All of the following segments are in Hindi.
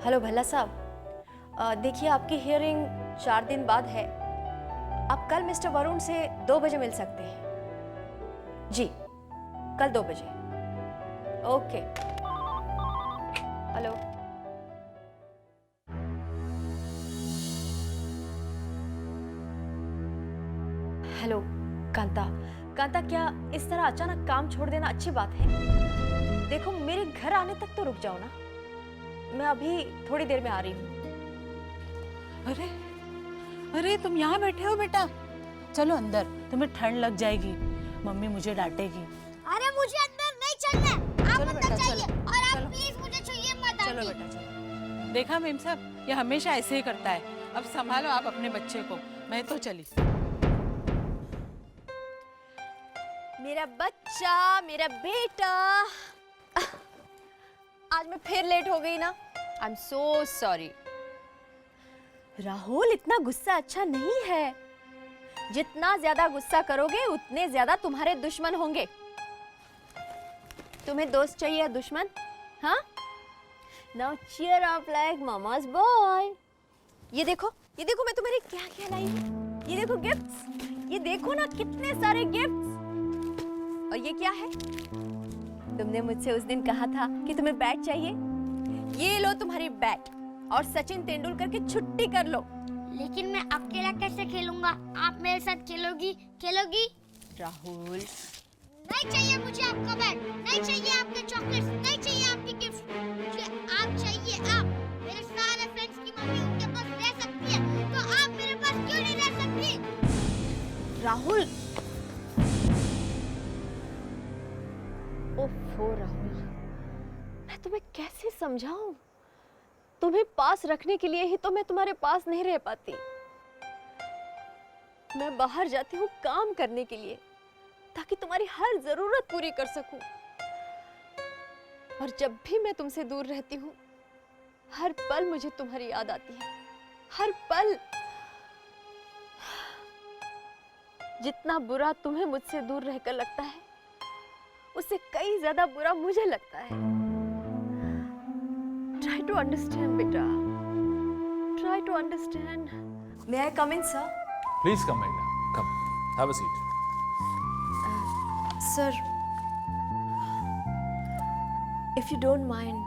हेलो भल्ला साहब, देखिए आपकी हियरिंग 4 दिन बाद है। आप कल मिस्टर वरुण से 2 बजे मिल सकते हैं। जी, कल 2 बजे। Okay. Hello. Hello Kanta. Kanta, क्या इस तरह अचानक काम छोड़ देना अच्छी बात है? देखो, मेरे घर आने तक तो रुक जाओ ना। मैं अभी थोड़ी देर में आ रही हूँ। अरे अरे, तुम यहाँ बैठे हो बेटा? चलो अंदर, तुम्हें ठंड लग जाएगी, मम्मी मुझे डांटेगी। अरे मुझे अंदर नहीं चलना है, आप चलो अंदर बेटा, जाइए चलो, और आप चलो। प्लीज मुझे छुइए मत आंटी। चलो बेटा चलो। देखा मेम साहब, ये हमेशा ऐसे ही करता है। अब संभालो आप अपने बच्चे को, मैं तो चली। मेरा बच्चा, मेरा बेटा। आज मैं फिर लेट हो गई ना। आई एम सो सॉरी। राहुल, इतना गुस्सा अच्छा नहीं है। जितना ज्यादा गुस्सा करोगे उतने ज्यादा तुम्हारे दुश्मन होंगे। तुम्हें दोस्त चाहिए या दुश्मन? हाँ? Now cheer up like mama's boy. ये देखो मैं तुम्हारे क्या क्या लाई हूँ। ये देखो गिफ्ट्स। ये देखो ना, कितने सारे गिफ्ट्स। और ये क्या है? तुमने मुझसे उस दिन कहा था कि तुम्हें बैट चाहिए। ये लो तुम्हारी बैट, और सचिन तेंदुलकर की छुट्टी कर लो। लेकिन मैं अकेला कैसे खेलूंगा? आप मेरे साथ खेलोगी? राहुल, नहीं चाहिए मुझे आपका बैट, नहीं चाहिए आपके चॉकलेट्स, नहीं चाहिए आपकी गिफ्ट। मुझे आप चाहिए आप। मेरे सारे फ्रेंड्स की मम्मी उनके पास रह सकती है, तो आप मेरे पास क्यों नहीं रह सकती? राहुल। ओफो राहुल, मैं तुम्हें कैसे समझाऊं? तुम्हें पास रखने के लिए ही तो मैं तुम्हारे पास नहीं रह पाती। मैं बाहर जाती हूँ काम करने के लिए, ताकि तुम्हारी हर जरूरत पूरी कर सकूं। और जब भी मैं तुमसे दूर रहती हूँ, हर पल मुझे तुम्हारी याद आती है। हर पल। जितना बुरा तुम्हें मुझसे दूर रहकर लगता है, उससे कई ज्यादा बुरा मुझे लगता है। Try to understand, बेटा। Try to understand. May I come in, sir? Please come, Meghna. Come. Have a seat. Sir, if you don't mind,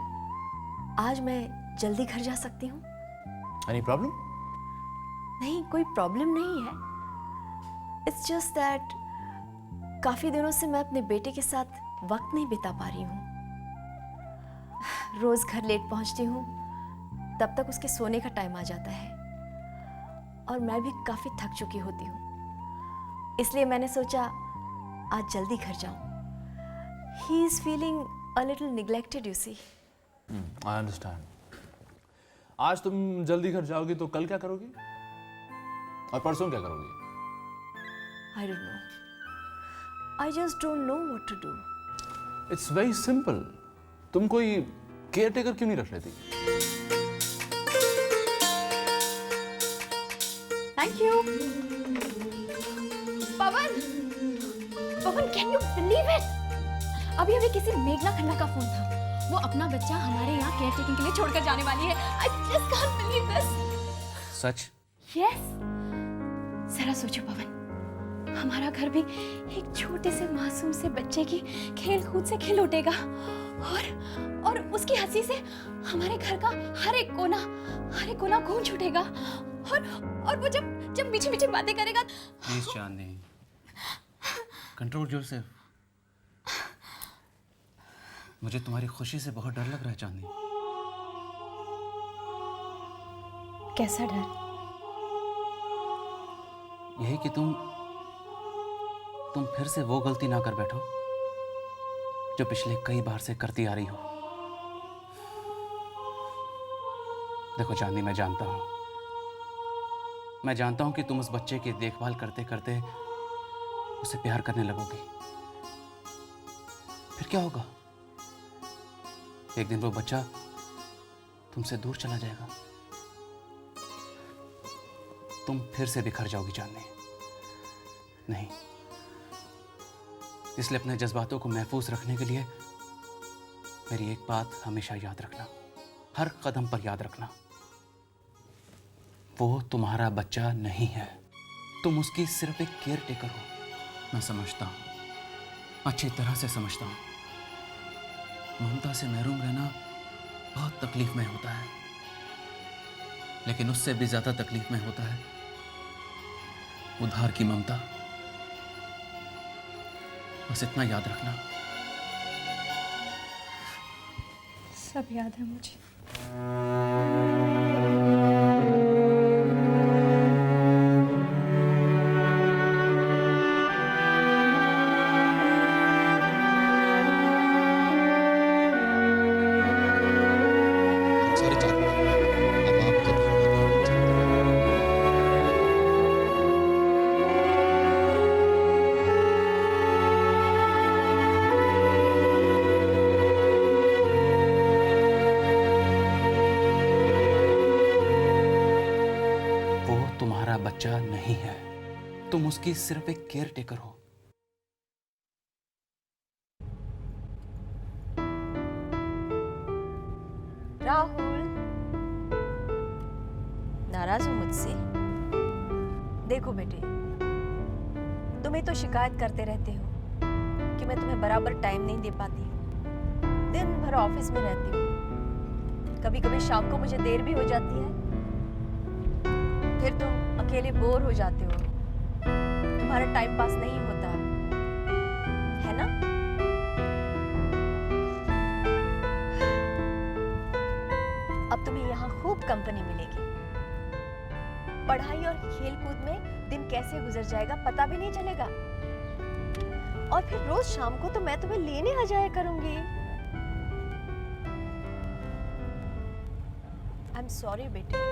आज मैं जल्दी घर जा सकती हूँ? Any problem? नहीं, कोई प्रॉब्लम नहीं है। It's just that काफी दिनों से मैं अपने बेटे के साथ वक्त नहीं बिता पा रही हूँ। रोज घर लेट पहुँचती हूँ, तब तक उसके सोने का टाइम आ जाता है, और मैं भी काफी थक चुकी होती हूँ। इसलिए मैंने सोचा आज जल्दी घर जाऊँ। He is feeling a little neglected, you see. I understand. आज तुम जल्दी घर जाओगी तो कल क्या करोगी? और परसों क्या करोगी? I don't know. I just don't know what to do. It's very simple. तुम कोई केयर टेकर क्यों नहीं रख लेती? Thank you. Pawan, can you believe it? अभी किसी मेघना खन्ना का फोन था। वो अपना बच्चा हमारे यहाँ केयर टेकिंग के लिए छोड़कर जाने वाली है। I just can't believe this. Such? Yes. जरा सोचो पवन, हमारा घर भी एक छोटे से मासूम से बच्चे की खेल कूद से खिल उठेगा, और उसकी हंसी से हमारे घर का हर एक कोना गूंज उठेगा, और वो जब मीठी मीठी बातें करेगा। Please Chandni, control yourself. मुझे तुम्हारी खुशी से बहुत डर लग रहा है चांदनी। कैसा डर? यही कि तुम फिर से वो गलती ना कर बैठो जो पिछले कई बार से करती आ रही हो। देखो चांदनी, मैं जानता हूं कि तुम उस बच्चे की देखभाल करते करते उसे प्यार करने लगोगी। फिर क्या होगा? एक दिन वो बच्चा तुमसे दूर चला जाएगा, तुम फिर से बिखर जाओगी चांदनी। नहीं, इसलिए अपने जज्बातों को महफूज रखने के लिए मेरी एक बात हमेशा याद रखना। हर कदम पर याद रखना, वो तुम्हारा बच्चा नहीं है, तुम उसकी सिर्फ एक केयर टेकर हो। मैं समझता हूं, अच्छी तरह से समझता हूं, ममता से महरूम रहना बहुत तकलीफ में होता है, लेकिन उससे भी ज्यादा तकलीफ में होता है उधार की ममता। बस इतना याद रखना। सब याद है मुझे। सारे चार अब आप करिए। वो तुम्हारा बच्चा नहीं है, तुम उसकी सिर्फ एक केयर टेकर हो। राहुल, नाराज हो मुझसे? देखो बेटे, तुम ही तो शिकायत करते रहते हो कि मैं तुम्हें बराबर टाइम नहीं दे पाती, दिन भर ऑफिस में रहती हूँ, कभी कभी शाम को मुझे देर भी हो जाती है, फिर तुम अकेले बोर हो जाते हो, तुम्हारा टाइम पास नहीं होता है ना? अब तुम्हें यहाँ खूब कंपनी मिलेगी, पढ़ाई और खेल कूद में दिन कैसे गुजर जाएगा पता भी नहीं चलेगा, और फिर रोज शाम को तो मैं तुम्हें लेने आ जाया करूंगी। आई एम सॉरी बेटे।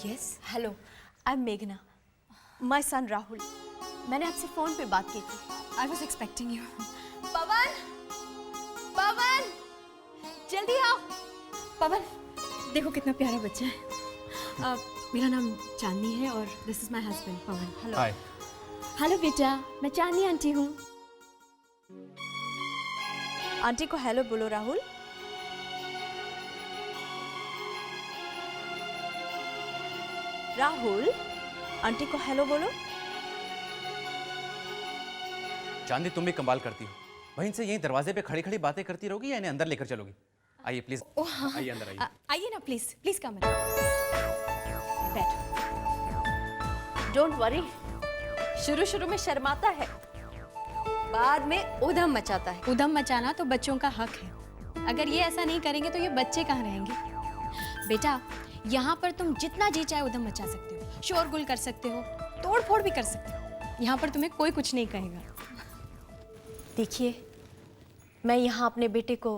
यस, हेलो, आई एम मेघना, माय सन राहुल। मैंने आपसे फोन पे बात की थी। I was expecting you. Pawan, Pawan, जल्दी आओ। पवन, देखो कितना प्यारा बच्चा है। मेरा नाम चांदनी है और this is my husband Pawan. Hello. Hi. Hello बेटा, मैं चांदनी आंटी हूँ। आंटी को हेलो बोलो राहुल। राहुल, आंटी को हेलो बोलो। चांदी, तुम भी कमाल करती हो, बहन से यहीं दरवाजे पे खड़ी खड़ी बातें करती रहोगी या इन्हें अंदर लेकर चलोगी? आइए प्लीज, आइए अंदर आइए। आइए ना प्लीज, प्लीज कम इन। बैठ। डोंट वरी, शुरू शुरू में शर्माता है, बाद में उधम मचाता है। उधम मचाना तो बच्चों का हक है। अगर ये ऐसा नहीं करेंगे तो ये बच्चे कहाँ रहेंगे? बेटा, यहाँ पर तुम जितना जी चाहे उधम मचा सकते हो, शोरगुल कर सकते हो, तोड़ फोड़ भी कर सकते हो। यहाँ पर तुम्हें कोई कुछ नहीं कहेगा। देखिए, मैं यहाँ अपने बेटे को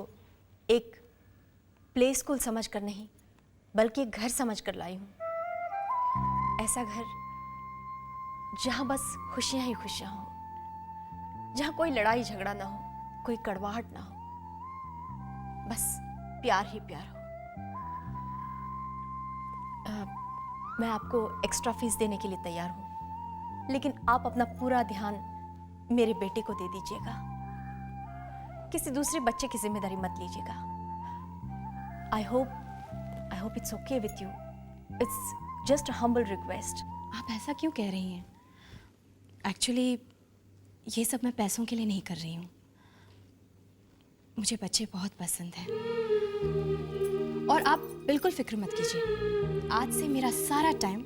एक प्ले स्कूल समझकर नहीं, बल्कि एक घर समझकर लाई हूँ। ऐसा घर जहाँ बस खुशियाँ ही खुशियाँ हो, जहाँ कोई लड़ाई झगड़ा ना हो, कोई कड़वाहट ना हो, बस प्यार ही प्यार हो। मैं आपको एक्स्ट्रा फीस देने के लिए तैयार हूँ, लेकिन आप अपना पूरा ध्यान मेरे बेटे को दे दीजिएगा। किसी दूसरे बच्चे की जिम्मेदारी मत लीजिएगा। I hope it's okay with you. It's just a humble request. आप ऐसा क्यों कह रही हैं? एक्चुअली ये सब मैं पैसों के लिए नहीं कर रही हूँ। मुझे बच्चे बहुत पसंद हैं और आप बिल्कुल फिक्र मत कीजिए। आज से मेरा सारा टाइम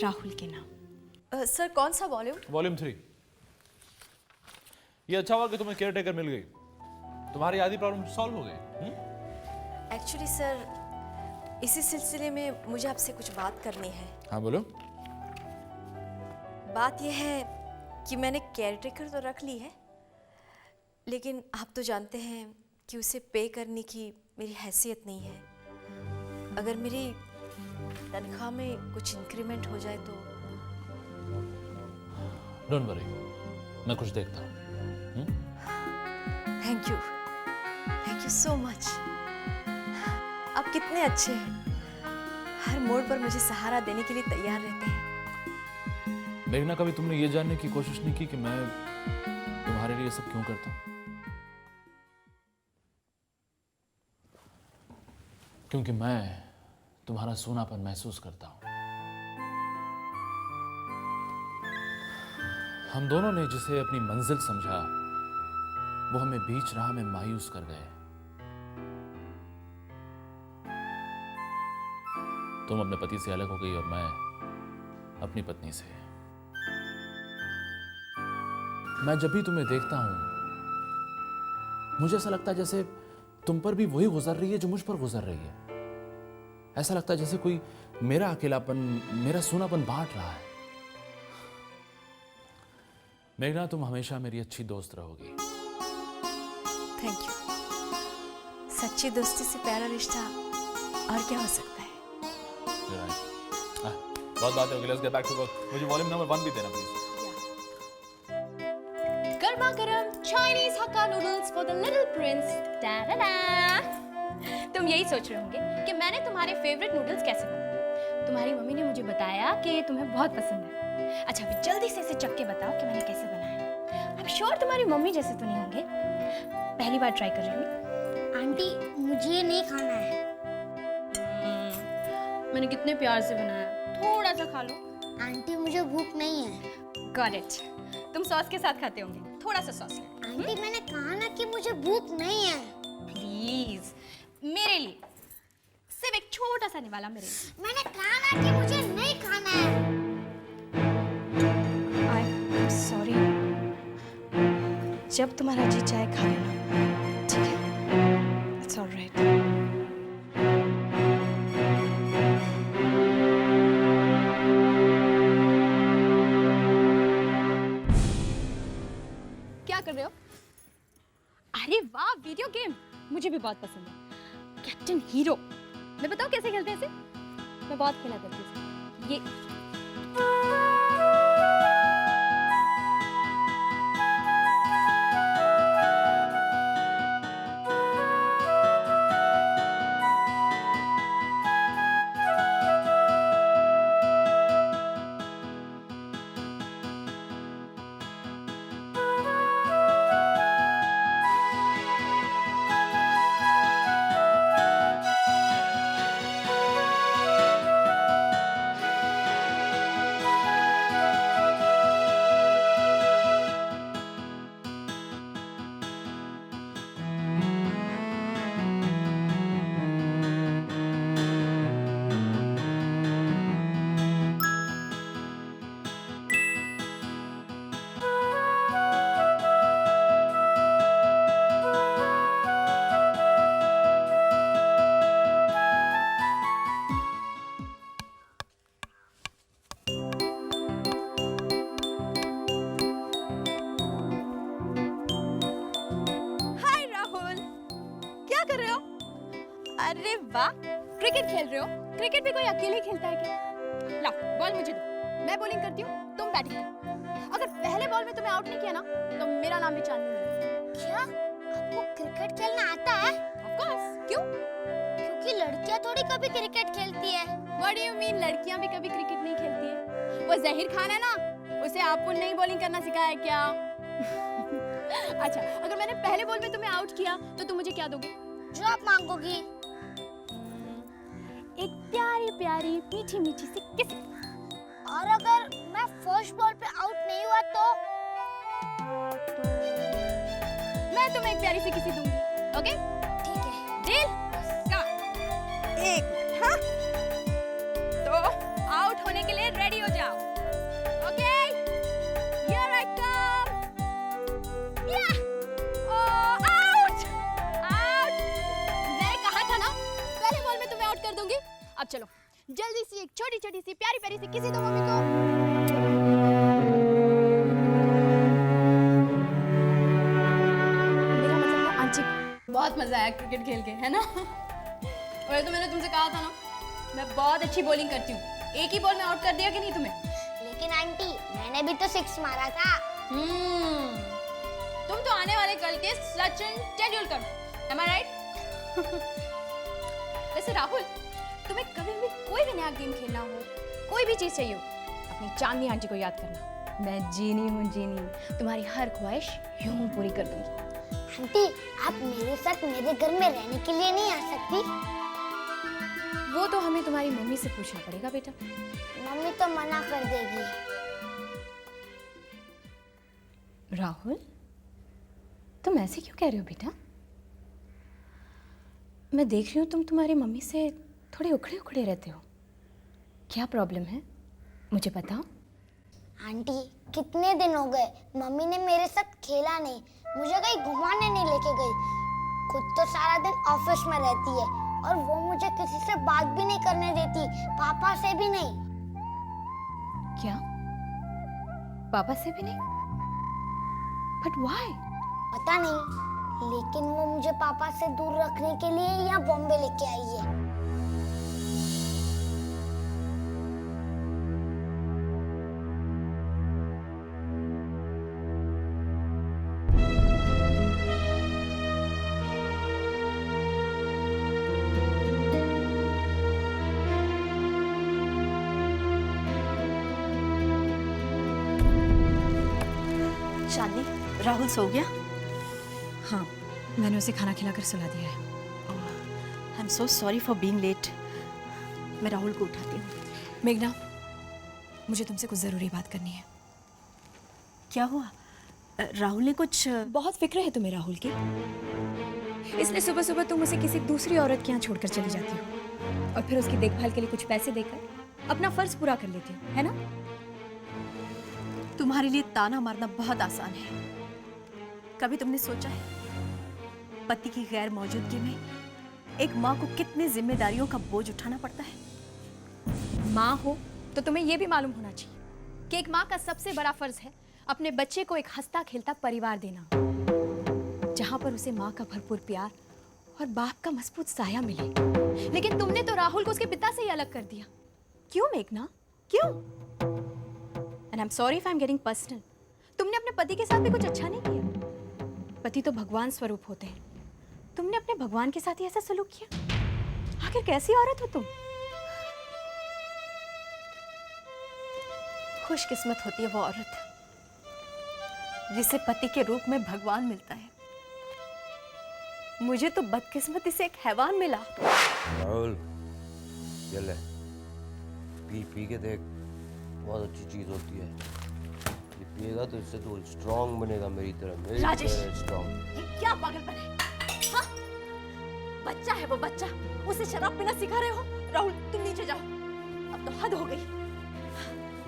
राहुल के नाम। सर, कौन सा वॉल्यूम? वॉल्यूम 3। ये अच्छा हुआ कि तुम्हें केयर टेकर मिल गई, तुम्हारी आधी प्रॉब्लम सॉल्व हो गई। एक्चुअली सर, इसी सिलसिले में मुझे आपसे कुछ बात करनी है। हाँ बोलो। बात यह है कि मैंने केयरटेकर तो रख ली है, लेकिन आप तो जानते हैं कि उसे पे करने की मेरी हैसियत नहीं है। अगर मेरी तनख्वाह में कुछ इंक्रीमेंट हो जाए तो। डोंट वरी, मैं कुछ देखता हूँ। Thank you so much. आप कितने अच्छे हैं, हर मोड़ पर मुझे सहारा देने के लिए तैयार रहते हैं। मेघना, कभी तुमने ये जानने की कोशिश नहीं की कि मैं तुम्हारे लिए सब क्यों करता हूँ? क्योंकि मैं तुम्हारा सूनापन महसूस करता हूं। हम दोनों ने जिसे अपनी मंजिल समझा, वो हमें बीच राह में मायूस कर गए। तुम अपने पति से अलग हो गई और मैं अपनी पत्नी से। मैं जब भी तुम्हें देखता हूं, मुझे ऐसा लगता है जैसे तुम पर भी वही गुजर रही है जो मुझ पर गुजर रही है। ऐसा लगता है जैसे कोई मेरा अकेलापन, मेरा सूनापन बांट रहा है। मेघना, तुम हमेशा मेरी अच्छी दोस्त रहोगी। Thank you. सच्ची दोस्ती से प्यारा रिश्ता और क्या हो सकता है। बहुत बात हो गई, let's get back to work. मुझे वॉल्यूम नंबर 1 भी देना प्लीज। गर्मा गर्म Chinese Hakka noodles for the little prince. तुम यही सोच रहे होंगे कि मैंने तुम्हारे फेवरेट नूडल्स कैसे बनाए। तुम्हारी मम्मी ने मुझे बताया कि ये तुम्हें बहुत पसंद है। अच्छा, अभी जल्दी से इसे चख के बताओ कि मैंने कैसे बनाया। अब श्योर तुम्हारी मम्मी जैसे तो नहीं होंगे, पहली बार ट्राई कर रही हूँ। आंटी मुझे ये नहीं खाना है। मैंने कितने प्यार से बनाया, थोड़ा सा खा लो। आंटी मुझे भूख नहीं है। गॉट इट, तुम सॉस के साथ खाते होंगे, थोड़ा सा सॉस ले। आंटी मैंने कहा ना कि मुझे भूख नहीं है। प्लीज मेरे लिए सिर्फ एक छोटा सा निवाला मेरे लिए। मैंने कहा ना कि मुझे नहीं खाना है। आई एम सॉरी, जब तुम्हारा जी चाहे खा लेना, ठीक है? It's alright. क्या कर रहे हो? अरे वाह, वीडियो गेम मुझे भी बहुत पसंद है। कैप्टन हीरो, मैं बताऊं कैसे खेलते हैं इसे? मैं बहुत खेला करती हूँ ये। अरे वाह, क्रिकेट खेल रहे हो? क्रिकेट भी कोई अकेले खेलता है क्या? ला बॉल मुझे दो, मैं बॉलिंग करती हूँ, तुम बैटिंग करो। अगर पहले बॉल में तुम्हें आउट नहीं किया ना, तो मेरा नाम भी चांदनी नहीं। क्या आपको क्रिकेट खेलना आता है? Of course. क्यों? क्योंकि लड़कियां थोड़ी कभी क्रिकेट खेलती है। व्हाट डू यू मीन लड़कियां भी कभी क्रिकेट नहीं खेलती है? वो जहीर खान है ना, उसे आपको नहीं बॉलिंग करना सिखाया है क्या? अच्छा, अगर मैंने पहले बॉल में तुम्हें आउट किया तो तुम मुझे क्या दोगे? जो आप मांगोगी। एक प्यारी प्यारी मीठी मीठी सी किस। और अगर मैं फर्स्ट बॉल पे आउट नहीं हुआ तो मैं तुम्हें एक प्यारी सी किसी दूंगी। ओके ठीक है। डील? एक मिनट, हाँ? तो आउट होने के लिए रेडी हो जाओ। ओके, हियर आई कम। या आउट आउट। मैं कहा था ना पहले बॉल में तुम्हें आउट कर दूंगी। अब चलो जल्दी से एक छोटी छोटी सी प्यारी प्यारी सी किसी दो मम्मी को। मेरा मतलब ना आंटी बहुत मजा आया क्रिकेट खेल के, है ना? और तो मैंने तुमसे कहा था ना, मैं बहुत अच्छी बॉलिंग करती हूँ। एक ही बॉल में आउट कर दिया कि नहीं तुम्हें? लेकिन आंटी मैंने भी तो 6 मारा था। तुम तो आने वाले कल के Sachin Tendulkar, am I right? वैसे राहुल, तुम्हें कभी भी कोई भी नया गेम खेलना हो, कोई भी चीज चाहिए हो, अपनी चांदनी आंटी को याद करना। मैं जीनी हूँ जीनी, तुम्हारी हर ख्वाहिश यूं पूरी कर दूंगी। आंटी आप मेरे साथ मेरे घर में रहने के लिए नहीं आ सकती? वो तो हमें तुम्हारी मम्मी से पूछना पड़ेगा बेटा। मम्मी तो मना कर देगी। राहुल, तुम ऐसे क्यों कह रहे हो बेटा? मैं देख रही हूँ तुम तुम्हारी मम्मी से थोड़े उखड़े उखड़े रहते हो। क्या प्रॉब्लम है, मुझे बताओ। आंटी कितने दिन हो गए मम्मी ने मेरे साथ खेला नहीं, मुझे कहीं घुमाने नहीं लेके गई। खुद तो सारा दिन ऑफिस में रहती है और वो मुझे किसी से बात भी नहीं करने देती, पापा से भी नहीं। क्या? पापा से भी नहीं? But why? पता नहीं, लेकिन वो मुझे पापा से दूर रखने के लिए यहाँ बॉम्बे लेके आई है। चांदनी, राहुल सो गया? हाँ, मैंने उसे खाना खिलाकर सुला दिया है। I am so sorry for being late. मैं राहुल को उठाती हूँ। मेघना, मुझे तुमसे कुछ ज़रूरी बात करनी है। क्या हुआ? राहुल ने कुछ बहुत फिक्र है तुम्हें राहुल की, इसलिए सुबह सुबह तुम उसे किसी दूसरी औरत के यहाँ छोड़कर चली जाती हो और फिर उसकी देखभाल के लिए कुछ पैसे देकर अपना फर्ज पूरा कर लेती हो, है ना? तुम्हारे लिए ताना मारना बहुत आसान है। कभी तुमने सोचा है पति की गैर मौजूदगी में एक माँ को कितनी जिम्मेदारियों का बोझ उठाना पड़ता है? माँ हो तो तुम्हें यह भी मालूम होना चाहिए कि एक माँ का सबसे बड़ा फर्ज है अपने बच्चे को एक हंसता खेलता परिवार देना, जहां पर उसे माँ का भरपूर प्यार और बाप का मजबूत साया मिले। लेकिन तुमने तो राहुल को उसके पिता से ही अलग कर दिया। क्यों मेघना, क्यों? And I am sorry if I am getting personal. तुमने अपने पति के साथ भी कुछ अच्छा नहीं किया। पति तो भगवान स्वरूप होते हैं, तुमने अपने भगवान के साथ ही ऐसा सलूक किया। आखिर कैसी औरत हो तुम? खुशकिस्मत होती है वो औरत जिसे पति के रूप में भगवान मिलता है। मुझे तो बदकिस्मती से एक हैवान मिला। राहुल, ये ले, पी के देख, बहुत अच्छी चीज होती है। ये पिएगा तो इससे तो स्ट्रांग बनेगा मेरी तरह, राजेश, स्ट्रांग। ये क्या पागलपन है? हाँ? बच्चा है वो बच्चा, उसे शराब पीना सिखा रहे हो? राहुल तुम नीचे जाओ, अब तो हद हो गई।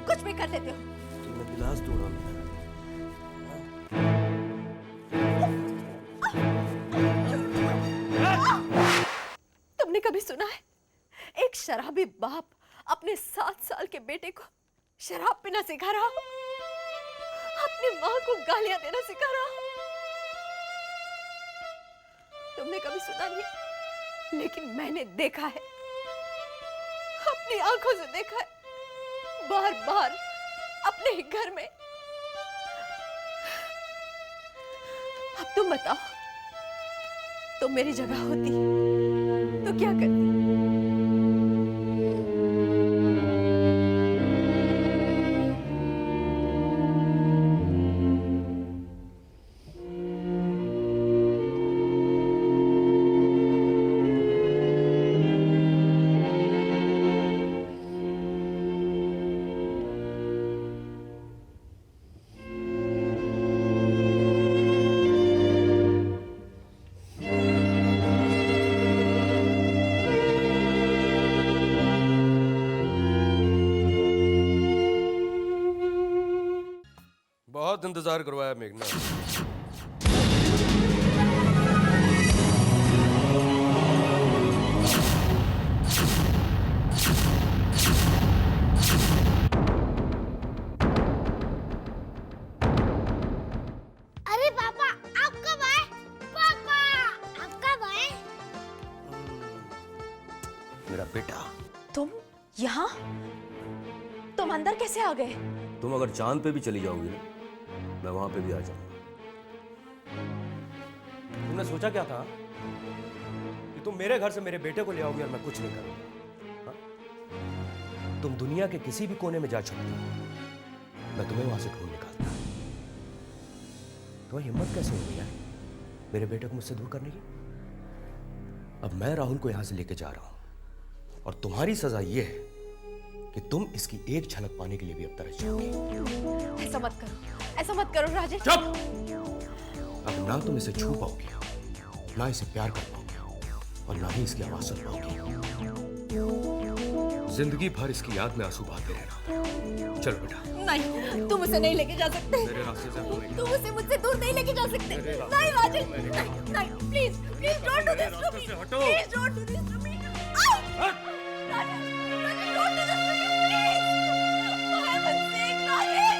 कुछ भी कर देते हो। तो मैं गिलास दूंगा मैं। तुमने कभी सुना है एक शराबी बाप अपने 7 साल के बेटे को शराब पीना सिखा रहा हो, अपनी माँ को गालियां देना सिखा रहा हो? तुमने कभी सुना नहीं, लेकिन मैंने देखा है, अपनी आंखों से देखा है, बार बार अपने ही घर में। अब तुम बताओ, तुम मेरी जगह होती तो क्या करती? बहुत इंतजार करवाया मेघना। अरे पापा आप कब आए? पापा आप मेरा बेटा। तुम यहाँ? तुम अंदर कैसे आ गए? तुम अगर चांद पे भी चली जाओगी ना, मैं वहां पे भी आ जाऊंगा। तुमने सोचा क्या था कि तुम मेरे घर से मेरे बेटे को ले आओगी और मैं कुछ नहीं करूंगा? हाँ? तुम दुनिया के किसी भी कोने में जा छुपती, मैं तुम्हें वहां से ढूंढ निकालता। तुम्हें हिम्मत कैसे हो गई यार मेरे बेटे को मुझसे दूर करने की? अब मैं राहुल को यहां से लेके जा रहा हूं और तुम्हारी सजा यह है कि तुम इसकी एक झलक पाने के लिए भी अब तरस जाओगे। ऐसा मत करो, ऐसा मत करो राजेश। चुप! अब ना तुम इसे छू पाओगे, ना इसे प्यार कर पाओगे और ना ही इसकी आवाज सुन पाओगे। जिंदगी भर इसकी याद में आंसू बहाते रहना। चलो बेटा। नहीं, तुम उसे नहीं लेके जा सकते। मेरे रास्ते से हटो। तुम उसे मुझसे दूर नहीं लेके जा सकते। नहीं राजेश, नहीं, please, please don't do this to me. Please don't do this to me. Rajesh, don't do this to me, please. For heaven's sake, Rajesh.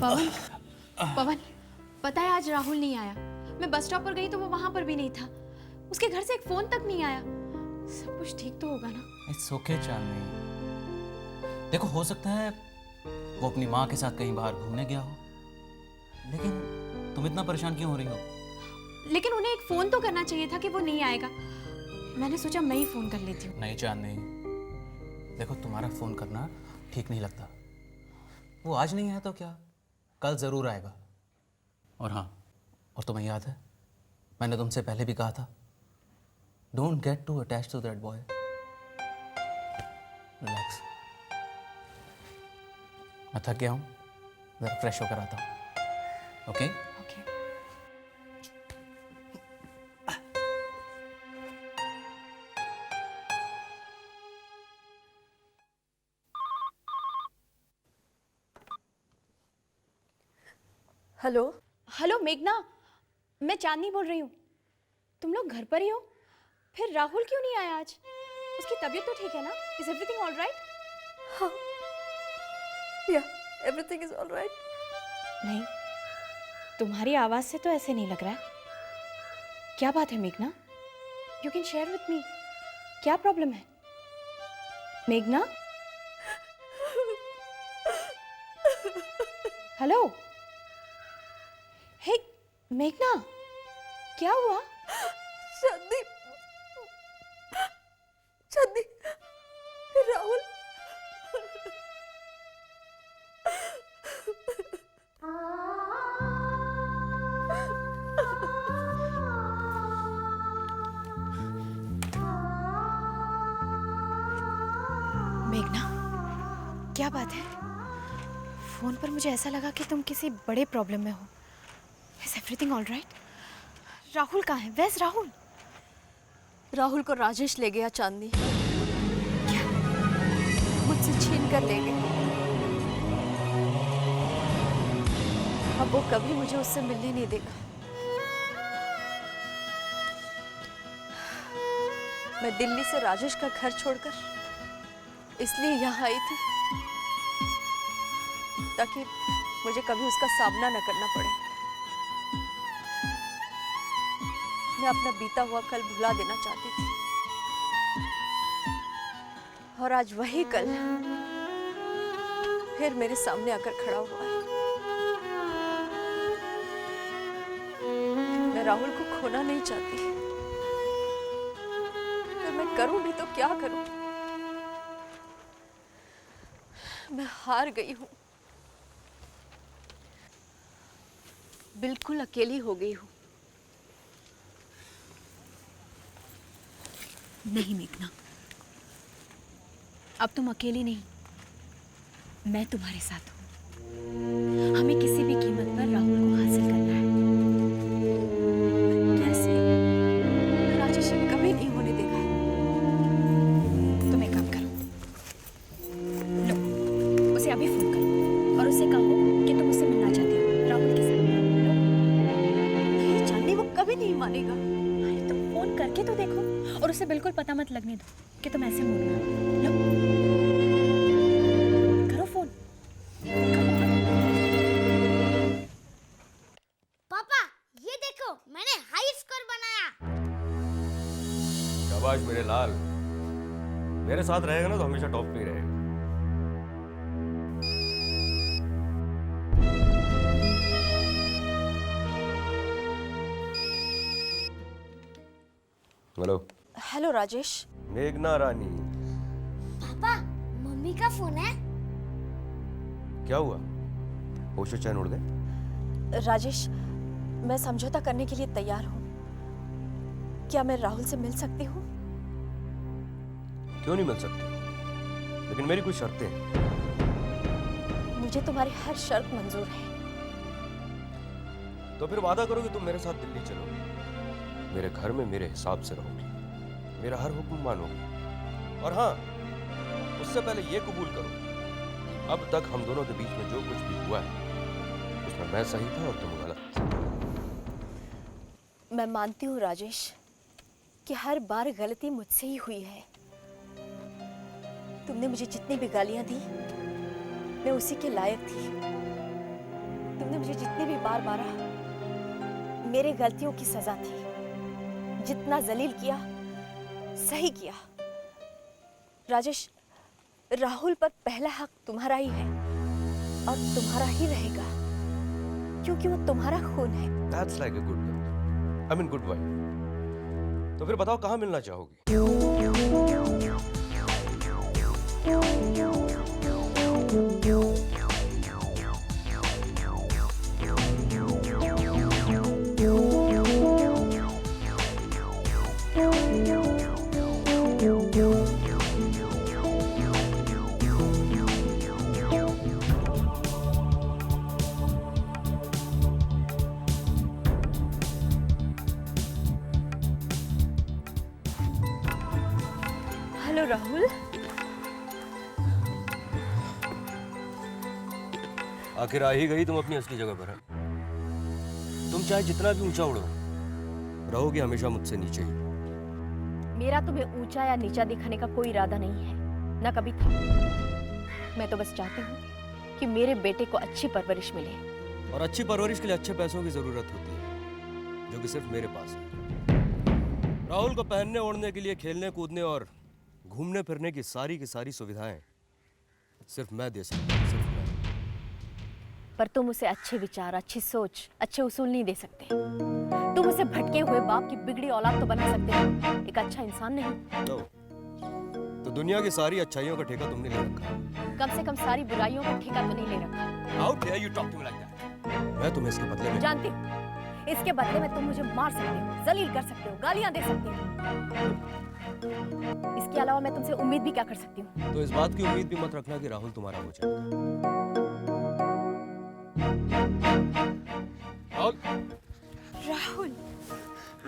Pawan, Pawan, पता है आज राहुल नहीं आया। मैं बस स्टॉप पर गई तो वो वहां पर भी नहीं था। उसके घर से एक फोन तक नहीं आया। सब कुछ ठीक तो होगा ना? इट्स ओके चांदनी। देखो हो सकता है वो अपनी माँ के साथ कहीं बाहर घूमने गया हो, लेकिन तुम इतना परेशान क्यों हो रही हो? लेकिन उन्हें एक फोन तो करना चाहिए था कि वो नहीं आएगा। मैंने सोचा मैं ही फोन कर लेती हूँ। नहीं चांदनी, देखो तुम्हारा फोन करना ठीक नहीं लगता। वो आज नहीं आया तो क्या, कल जरूर आएगा। और हाँ, और तुम्हें याद है मैंने तुमसे पहले भी कहा था, don't get to attach to that boy. Relax. मैं थक गया हूँ, जरा फ्रेश होकर आता हूँ। ओके? ओके। हेलो। हेलो मेघना, मैं चांदनी बोल रही हूँ। तुम लोग घर पर ही हो? फिर राहुल क्यों नहीं आया आज? उसकी तबीयत तो ठीक है ना? Is everything all right? हाँ, या एवरीथिंग इज ऑल राइट। नहीं, तुम्हारी आवाज से तो ऐसे नहीं लग रहा है। क्या बात है मेघना? You can share with me. क्या प्रॉब्लम है मेघना? हेलो, हे मेघना, क्या हुआ? चांदनी, चांदनी, राहुल। मेघना, क्या बात है? फोन पर मुझे ऐसा लगा कि तुम किसी बड़े प्रॉब्लम में हो। Is everything all right? Rahul कहाँ है? Where is Rahul? राहुल को राजेश ले गया चांदनी। क्या? मुझसे छीन कर ले गए। अब वो कभी मुझे उससे मिलने नहीं देगा। मैं दिल्ली से राजेश का घर छोड़कर इसलिए यहाँ आई थी ताकि मुझे कभी उसका सामना न करना पड़े। मैं अपना बीता हुआ कल भुला देना चाहती थी और आज वही कल फिर मेरे सामने आकर खड़ा हुआ है। मैं राहुल को खोना नहीं चाहती, पर मैं करूं भी तो क्या करूं? मैं हार गई हूं, बिल्कुल अकेली हो गई हूं। नहीं मेघना, अब तुम अकेली नहीं, मैं तुम्हारे साथ हूँ। हमें किसी भी कीमत पर राहुल को हासिल करना है। कैसे? राजेश ने कभी नहीं होने देगा। तुम एक काम करो, लो उसे अभी फोन करो और उससे कहो कि तुम उससे मिलना चाहती हो राहुल के साथ। लो। नहीं चांदी, वो कभी नहीं मानेगा। अरे तुम फोन करके तो देखो और उसे बिल्कुल पता मत लगने दो कि तुम ऐसे मूड में हो। लो करो फोन। पापा ये देखो, मैंने हाई स्कोर बनाया। शाबाश मेरे लाल, मेरे साथ रहेगा ना तो हमेशा टॉप पे ही रहेगा। हेलो। हेलो राजेश। मेघना रानी। पापा मम्मी का फोन है। क्या हुआ, होश चैन उड़ गए? राजेश, मैं समझौता करने के लिए तैयार हूँ। क्या मैं राहुल से मिल सकती हूँ? क्यों नहीं मिल सकती, लेकिन मेरी कुछ शर्तें हैं। मुझे तुम्हारी हर शर्त मंजूर है। तो फिर वादा करो कि तुम मेरे साथ दिल्ली चलोगी, मेरे घर में मेरे हिसाब से रहोगी, मेरा हर हुक्म मानोगी, और हाँ, उससे पहले ये कबूल करो कि अब तक हम दोनों के बीच में जो कुछ भी हुआ है उसमें मैं सही था और तुम गलत। मैं मानती हूँ राजेश कि हर बार गलती मुझसे ही हुई है। तुमने मुझे जितनी भी गालियां दी, मैं उसी के लायक थी। तुमने मुझे जितनी भी बार मारा, मेरे गलतियों की सजा थी। जितना जलील किया, सही किया। राजेश, राहुल पर पहला हक तुम्हारा ही है और तुम्हारा ही रहेगा, क्योंकि वो तुम्हारा खून है। That's like a good girl. I mean good wife. तो फिर बताओ कहाँ मिलना चाहोगी? हेलो राहुल। आखिर आ ही गई तुम अपनी असली जगह पर। तुम चाहे जितना भी ऊंचा उड़ो, रहोगे हमेशा मुझसे नीचे ही। मेरा तुम्हें ऊंचा या नीचा दिखाने का कोई इरादा नहीं है, ना कभी था। मैं तो बस चाहती हूँ कि मेरे बेटे को अच्छी परवरिश मिले। और अच्छी परवरिश के लिए अच्छे पैसों की जरूरत होती है, जो कि सिर्फ मेरे पास है। राहुल को पहनने ओढ़ने के लिए, खेलने कूदने और घूमने फिरने की सारी सुविधाएं सिर्फ मैं दे सकता हूँ, सिर्फ मैं। पर तुम उसे अच्छे विचार, अच्छी सोच, अच्छे उसूल नहीं दे सकते। तुम उसे भटके हुए बाप की बिगड़ी औलाद तो बना सकते हो, एक अच्छा इंसान नहीं। तो दुनिया की सारी अच्छाइयों का ठेका तुमने ले रखा है। कम से कम सारी बुराइयों का ठेका तो नहीं ले रखा। How dare you talk to me like that? मैं तुम्हें इसके बदले में जानती हूँ, इसके बदले में तुम मुझे मार सकते हो, जलील कर सकते हो, गालियां दे सकते हो। इसके अलावा मैं तुमसे उम्मीद भी क्या कर सकती हूँ? तो इस बात की उम्मीद भी मत रखना कि राहुल तुम्हारा हो जाएगा। राहुल, राहुल,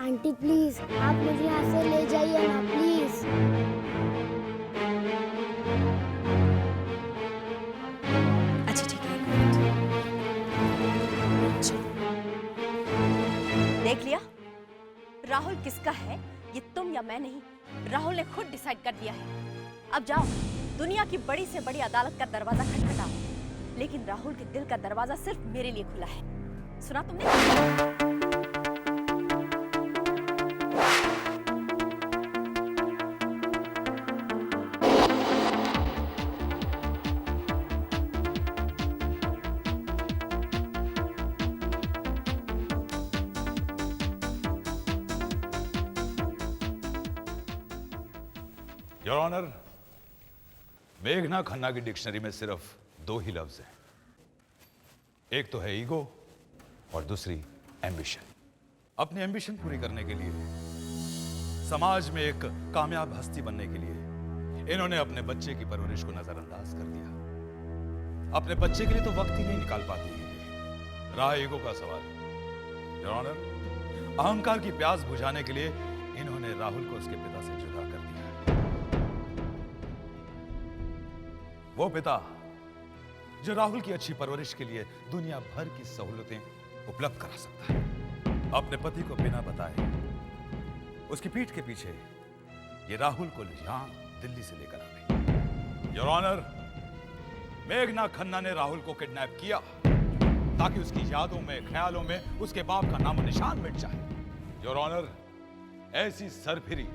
आंटी प्लीज आप मुझे यहाँ से ले जाइए ना प्लीज। अच्छा ठीक है, एक मिनट। देख लिया राहुल किसका है ये तुम या मैं नहीं, राहुल ने खुद डिसाइड कर दिया है। अब जाओ, दुनिया की बड़ी से बड़ी अदालत का दरवाजा खटखटाओ, लेकिन राहुल के दिल का दरवाजा सिर्फ मेरे लिए खुला है। सुना तुमने? योर ऑनर, मेघना खन्ना की डिक्शनरी में सिर्फ 2 ही लफ्ज हैं। एक तो है ईगो और दूसरी एम्बिशन। अपनी एम्बिशन पूरी करने के लिए, समाज में एक कामयाब हस्ती बनने के लिए इन्होंने अपने बच्चे की परवरिश को नजरअंदाज कर दिया। अपने बच्चे के लिए तो वक्त ही नहीं निकाल पाती है। रहा ईगो का सवाल, योर ऑनर, अहंकार की प्यास बुझाने के लिए इन्होंने राहुल को उसके पिता से जुदा कर दिया। वो पिता जो राहुल की अच्छी परवरिश के लिए दुनिया भर की सहूलतें उपलब्ध करा सकता है, अपने पति को बिना बताए उसकी पीठ के पीछे ये राहुल को यहां दिल्ली से लेकर आ गई। योर ऑनर, मेघना खन्ना ने राहुल को किडनैप किया ताकि उसकी यादों में, ख्यालों में उसके बाप का नामो निशान मिट जाए। योर ऑनर, ऐसी सरफिरी,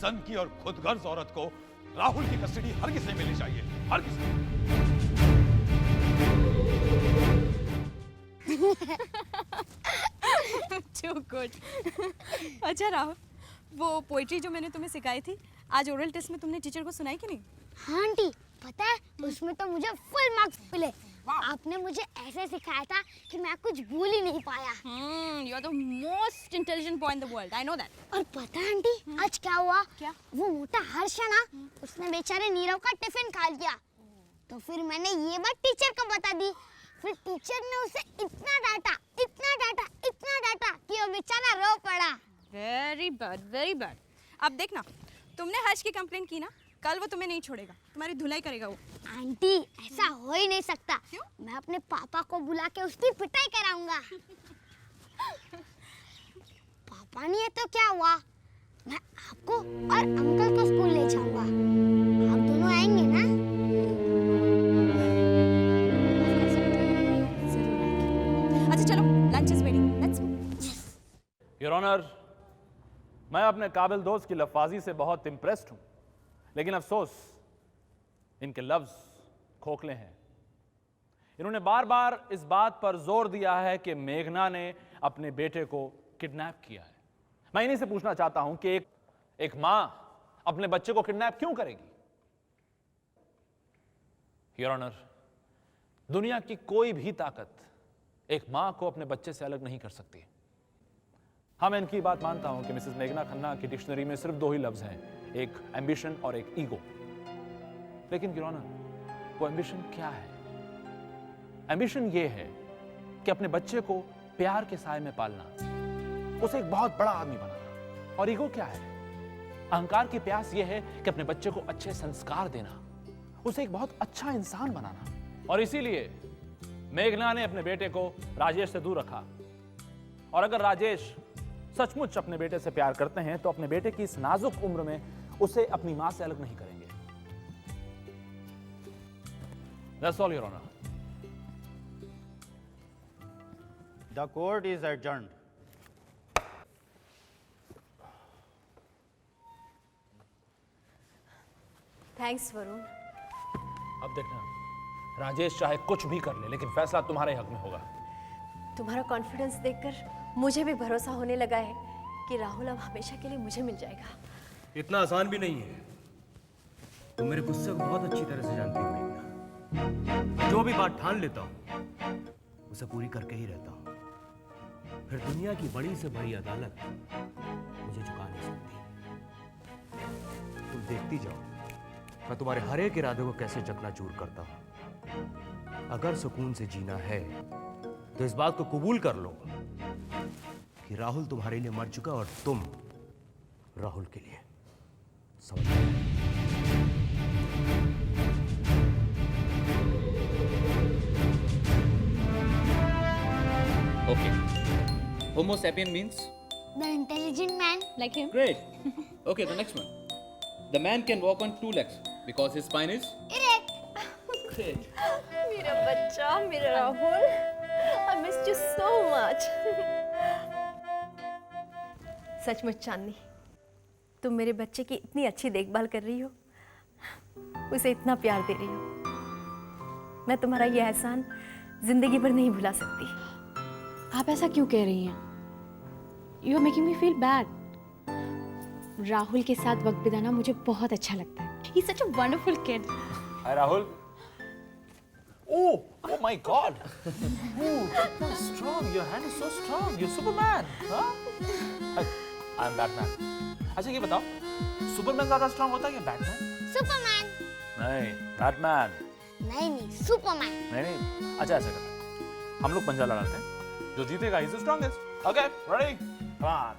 सनकी और खुदगर्ज औरत को राहुल की कस्टडी हर किसी में मिलनी चाहिए, हर किसी। Too good. अच्छा राहुल, वो पोइट्री जो मैंने तुम्हें सिखाई थी, आज ओरल टेस्ट में तुमने टीचर को सुनाई कि नहीं? हाँ आंटी, पता है उसमें तो मुझे फुल मार्क्स मिले। आपने मुझे ऐसे सिखाया था कि मैं कुछ भूल ही नहीं पाया। You are the most intelligent boy in the world. I know that. और पता है आंटी, आज क्या हुआ? क्या? वो मोटा हर्ष है ना, उसने बेचारे नीरव का टिफिन खा लिया। तो फिर मैंने ये बात टीचर को बता दी। फिर टीचर ने उसे इतना डांटा कि वो बेचारा रो पड़ा। Very bad, very bad. अब देखना, तुमने हर्ष की कंप्लेंट की ना, कल वो तुम्हें नहीं छोड़ेगा, तुम्हारी धुलाई करेगा वो। आंटी, ऐसा हो ही नहीं सकता। क्यों? मैं अपने पापा को बुला के उसकी पिटाई कराऊंगा। पापा नहीं है तो क्या हुआ, मैं आपको और अंकल को स्कूल ले जाऊंगा। आप दोनों आएंगे ना? अच्छा चलो, lunch is waiting, let's go. Your honour, मैं अपने काबिल दोस्त की लफाजी से बहुत इम्प्रेस्ड हूं, लेकिन अफसोस इनके लफ्ज खोखले हैं। इन्होंने बार बार इस बात पर जोर दिया है कि मेघना ने अपने बेटे को किडनैप किया है। मैं इन्हीं से पूछना चाहता हूं कि एक मां अपने बच्चे को किडनैप क्यों करेगी? योर ऑनर, दुनिया की कोई भी ताकत एक मां को अपने बच्चे से अलग नहीं कर सकती। हाँ, मैं इनकी बात मानता हूं कि मिसेस मेघना खन्ना की डिक्शनरी में सिर्फ 2 ही लफ्ज हैं, एक एम्बिशन और एक ईगो। लेकिन योर ऑनर, वो एम्बिशन क्या है? एम्बिशन ये है कि अपने बच्चे को प्यार के साए में पालना, उसे एक बहुत बड़ा आदमी बनाना। और ईगो क्या है? अहंकार की प्यास ये है कि अपने बच्चे को अच्छे संस्कार देना, उसे एक बहुत अच्छा इंसान बनाना। और इसीलिए मेघना ने अपने बेटे को राजेश से दूर रखा। और अगर राजेश सचमुच अपने बेटे से प्यार करते हैं तो अपने बेटे की इस नाजुक उम्र में उसे अपनी मां से अलग नहीं करेंगे। That's all, Your Honor. The court is adjourned. Thanks Varun. अब देखना, राजेश चाहे कुछ भी कर ले, लेकिन फैसला तुम्हारे हक में होगा। तुम्हारा कॉन्फिडेंस देखकर मुझे भी भरोसा होने लगा है कि राहुल अब हमेशा के लिए मुझे मिल जाएगा। इतना आसान भी नहीं है। तुम मेरे गुस्से को बहुत अच्छी तरह से जानती हो मेघना। जो भी बात ठान लेता हूं उसे पूरी करके ही रहता हूं। फिर दुनिया की बड़ी से बड़ी अदालत मुझे झुका नहीं सकती। तुम देखती जाओ, मैं तुम्हारे हर एक इरादे को कैसे चकनाचूर करता हूं। अगर सुकून से जीना है तो इस बात को कबूल कर लो कि राहुल तुम्हारे लिए मर चुका और तुम राहुल के लिए। समझ Okay. Homo sapien means? The intelligent man. Like him? Great. Okay, the next one. The man can walk on 2 legs because his spine is great. मेरा बच्चा, मेरा Rahul, I missed you so much. सचमुच चांदनी, तुम मेरे बच्चे की इतनी अच्छी देखभाल कर रही हो, उसे इतना प्यार दे रही हो। मैं तुम्हारा ये एहसान जिंदगी भर नहीं भुला सकती। आप ऐसा क्यों कह रही हैं? You are making me feel bad. Rahul के साथ वक्त बिताना मुझे बहुत अच्छा लगता है। He is such a wonderful kid. Hi, Rahul. Oh my God. You're strong. Your hand is so strong. You're Superman. Huh? I'm Batman. अच्छा ये बताओ, सुपरमैन ज़्यादा स्ट्रांग होता है या बैटमैन? सुपरमैन। नहीं, बैटमैन। नहीं सुपरमैन। नहीं, अच्छा ऐसा करते हैं, हम लोग पंजा लड़ाते हैं, जो जीतेगा is the strongest. Okay, ready? Come on.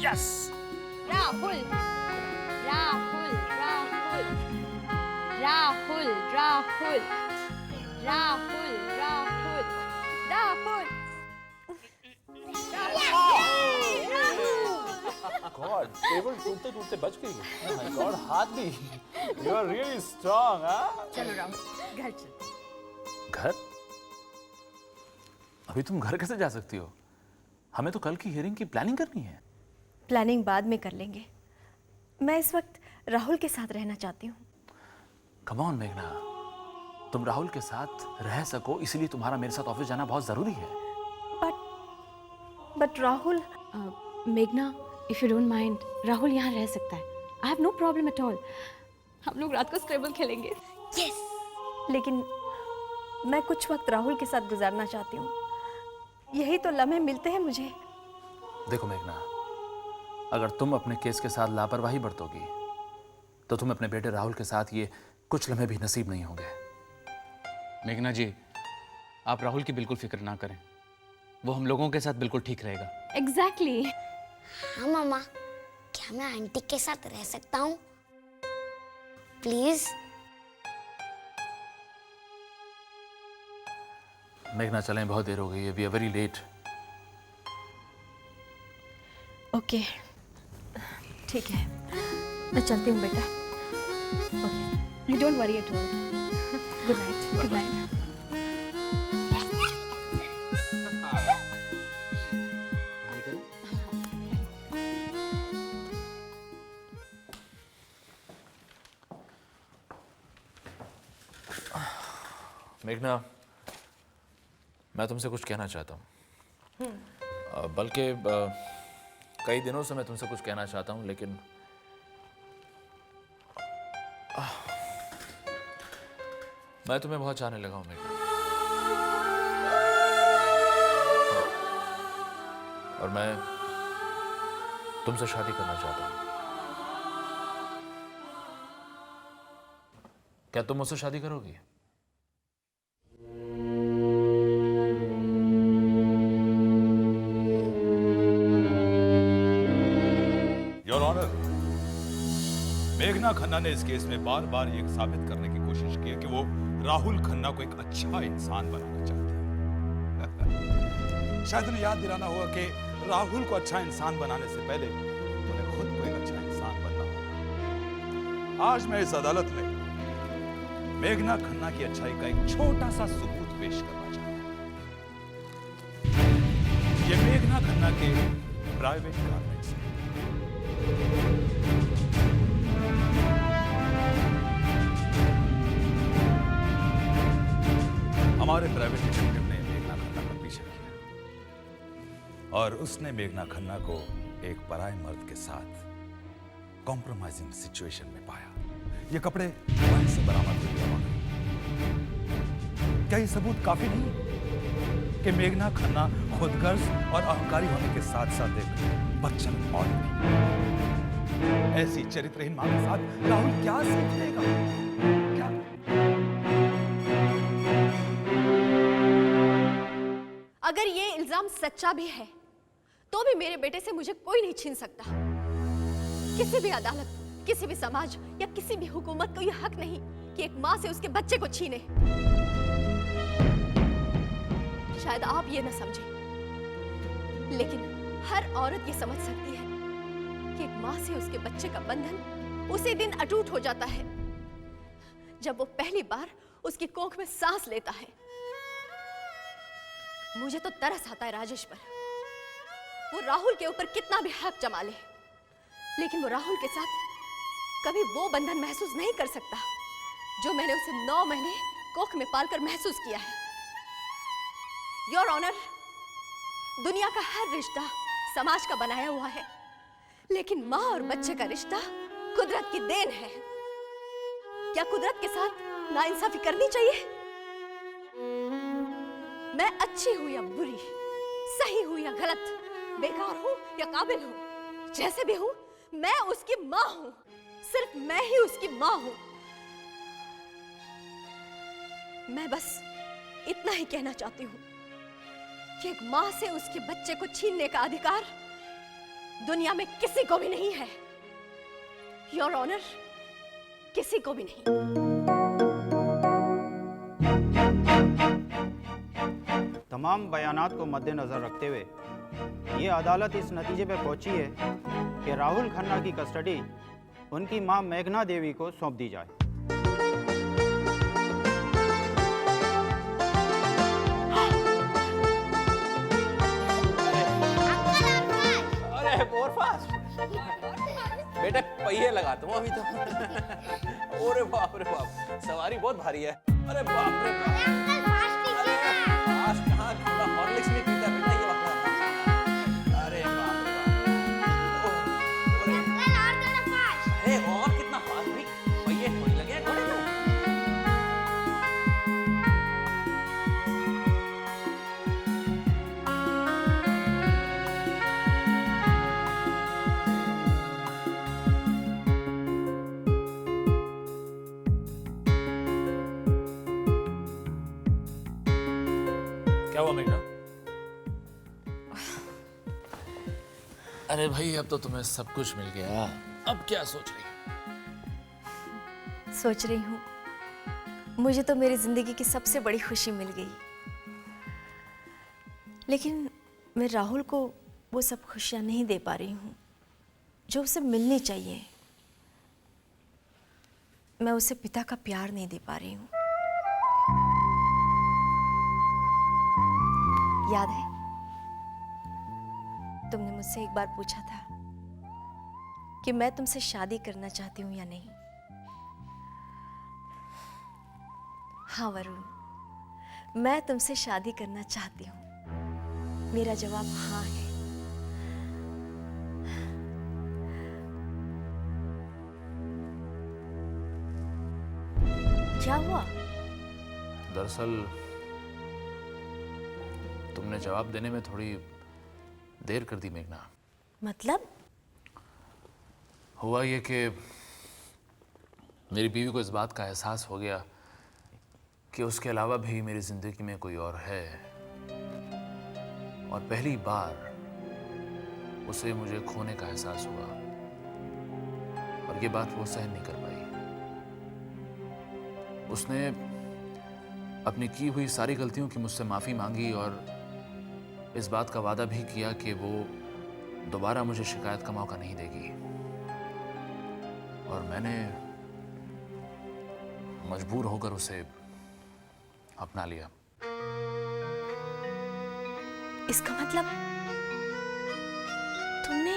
Yes. Rahul Rahul Rahul Rahul Rahul Rahul Rahul Rahul god, table टूटते टूटते बच गई। ओह माय गॉड, हाथ भी। You are really strong. हाँ, चलो राहुल, घर चल। घर? अभी तुम घर कैसे जा सकती हो? हमें तो कल की हियरिंग की प्लानिंग करनी है। प्लानिंग बाद में कर लेंगे। मैं इस वक्त राहुल के साथ रहना चाहती हूँ। कम ऑन मेघना, तुम राहुल के साथ रह सको इसलिए तुम्हारा मेरे साथ ऑफिस जाना बहुत जरूरी है। बट राहुल, मेघना, if you don't mind, Rahul यहाँ रह सकता है। I have no problem at all. हम लोग रात को स्क्रैबल खेलेंगे। यस, लेकिन मैं कुछ वक्त राहुल के साथ गुजारना चाहती हूँ। यही तो लम्हे मिलते हैं मुझे। देखो मेघना, अगर तुम अपने केस के साथ लापरवाही बरतोगी तो तुम अपने बेटे राहुल के साथ ये कुछ लम्हे भी नसीब नहीं होंगे। मेघना जी, आप राहुल की बिल्कुल फिक्र ना करें, वो हम लोगों के साथ बिल्कुल ठीक रहेगा। एग्जैक्टली। हाँ मामा, क्या मैं आंटी के साथ रह सकता हूँ? प्लीज। मेघना चलें, बहुत देर हो गई है, we are very late. Okay, ठीक है, मैं चलती हूँ बेटा। Okay, you don't worry at all. Good night. Good night. मेघना, मैं तुमसे कुछ कहना चाहता हूँ। बल्कि कई दिनों से मैं तुमसे कुछ कहना चाहता हूँ, लेकिन मैं तुम्हें बहुत चाहने लगा हूँ मेघना। और मैं तुमसे शादी करना चाहता हूँ। क्या तुम मुझसे शादी करोगी? योर ऑनर, मेघना खन्ना ने इस केस में बार बार ये साबित करने की कोशिश की है कि वो राहुल खन्ना को एक अच्छा इंसान बनाना चाहते हैं। शायद उन्हें याद दिलाना होगा कि राहुल को अच्छा इंसान बनाने से पहले उन्हें खुद को एक अच्छा इंसान बनना होगा। आज मैं इस अदालत में मेघना खन्ना की अच्छाई का एक छोटा सा सबूत पेश करना चाहता हूं। ये मेघना खन्ना के प्राइवेट गारमेंट्स हैं। हमारे प्राइवेट डिटेक्टिव ने मेघना खन्ना का पीछा किया और उसने मेघना खन्ना को एक पराये मर्द के साथ कॉम्प्रोमाइजिंग सिचुएशन में पाया। ये कपड़े वहीं से बरामद हुए। क्या ये सबूत काफी नहीं कि मेघना खन्ना खुदगर्ज और अहंकारी होने के साथ साथ एक बच्चन औरत थी? ऐसी चरित्रहीन मां के साथ राहुल क्या सीख लेगा? क्या? अगर ये इल्जाम सच्चा भी है तो भी मेरे बेटे से मुझे कोई नहीं छीन सकता। किसी भी अदालत, किसी भी समाज या किसी भी हुकूमत को यह हक नहीं कि एक मां से उसके बच्चे को छीने। शायद आप ये न समझें, लेकिन हर औरत ये समझ सकती है कि एक माँ से उसके बच्चे का बंधन उसी दिन अटूट हो जाता है जब वो पहली बार उसकी कोख में सांस लेता है। मुझे तो तरस आता है राजेश पर। वो राहुल के ऊपर कितना भी हक जमा ले, लेकिन वो राहुल के साथ कभी वो बंधन महसूस नहीं कर सकता जो मैंने उसे 9 महीने कोख में पालकर महसूस किया है। योर ऑनर, दुनिया का हर रिश्ता समाज का बनाया हुआ है, लेकिन माँ और बच्चे का रिश्ता कुदरत की देन है। क्या कुदरत के साथ नाइंसाफी करनी चाहिए? मैं अच्छी हूं या बुरी, सही हूं या गलत, बेकार हूं या काबिल हूं, जैसे भी हूं मैं उसकी माँ हूं। सिर्फ मैं ही उसकी माँ हूं। मैं बस इतना ही कहना चाहती हूं कि एक माँ से उसके बच्चे को छीनने का अधिकार दुनिया में किसी को भी नहीं है। योर ऑनर, किसी को भी नहीं। तमाम बयानात को मद्देनजर रखते हुए ये अदालत इस नतीजे पर पहुंची है कि राहुल खन्ना की कस्टडी उनकी मां मेघना देवी को सौंप दी जाए। अरे बहुत फास्ट बेटे, पहिए लगाता हूँ अभी तो। अरे बाप रे बाप, सवारी बहुत भारी है। अरे बाप रे बाप, फास्ट कहाँ, थोड़ा हॉर्लिक्स नहीं पीता बेटा ये वाला। अरे बाप रे बाप, अरे और कितना फास्ट भाई, पहिए थोड़ी लगे हैं घोड़े में। क्या हुआ मेघना? अरे भाई, अब तो तुम्हें सब कुछ मिल गया, अब क्या सोच रही हो? सोच रही हूँ, मुझे तो मेरी जिंदगी की सबसे बड़ी खुशी मिल गई, लेकिन मैं राहुल को वो सब खुशियाँ नहीं दे पा रही हूँ जो उसे मिलनी चाहिए। मैं उसे पिता का प्यार नहीं दे पा रही हूँ। याद है, तुमने मुझसे एक बार पूछा था कि मैं तुमसे शादी करना चाहती हूँ या नहीं। हाँ वरुण, मैं तुमसे शादी करना चाहती हूँ। मेरा जवाब हाँ है। क्या हुआ? दरअसल तुमने जवाब देने में थोड़ी देर कर दी मेघना। मतलब? हुआ ये कि मेरी बीवी को इस बात का एहसास हो गया कि उसके अलावा भी मेरी जिंदगी में कोई और है, और पहली बार उसे मुझे खोने का एहसास हुआ, और ये बात वो सहन नहीं कर पाई। उसने अपनी की हुई सारी गलतियों की मुझसे माफी मांगी और इस बात का वादा भी किया कि वो दोबारा मुझे शिकायत का मौका नहीं देगी, और मैंने मजबूर होकर उसे अपना लिया। इसका मतलब तुमने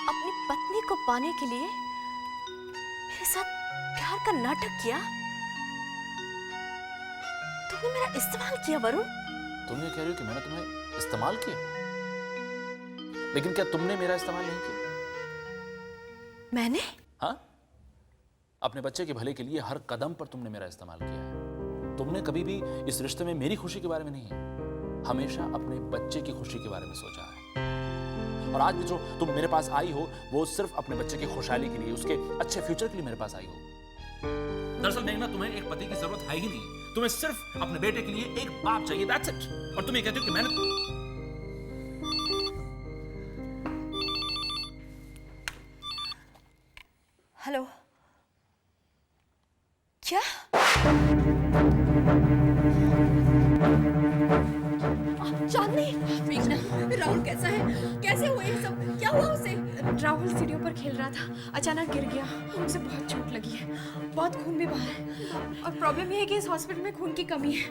अपनी पत्नी को पाने के लिए मेरे साथ प्यार का नाटक किया? तुमने मेरा इस्तेमाल किया वरुण। तुम ये कह रही हो कि मैंने तुम्हें इस्तेमाल किया? लेकिन क्या तुमने मेरा इस्तेमाल नहीं किया? मैंने? हाँ, अपने बच्चे के भले के लिए हर कदम पर तुमने मेरा इस्तेमाल किया है। तुमने कभी भी इस रिश्ते में मेरी खुशी के बारे में नहीं, हमेशा अपने बच्चे की खुशी के बारे में सोचा है। और आज भी जो तुम मेरे पास आई हो वो सिर्फ अपने बच्चे की खुशहाली के लिए, उसके अच्छे फ्यूचर के लिए मेरे पास आई हो। दरअसल मेघना, तुम्हें एक पति की जरूरत है ही नहीं, तुम्हें सिर्फ अपने बेटे के लिए एक बाप चाहिए, दैट्स इट। और तुम ये कहते हो कि मैंने हेलो, क्या? चांदनी, मेघना, राहुल कैसा है? कैसे हुआ ये सब? क्या हुआ उसे? राहुल सीढ़ियों पर खेल रहा था, अचानक गिर गया। उसे बहुत चोट लगी है, बहुत खून भी बहा है और प्रॉब्लम ये है कि इस हॉस्पिटल में खून की कमी है।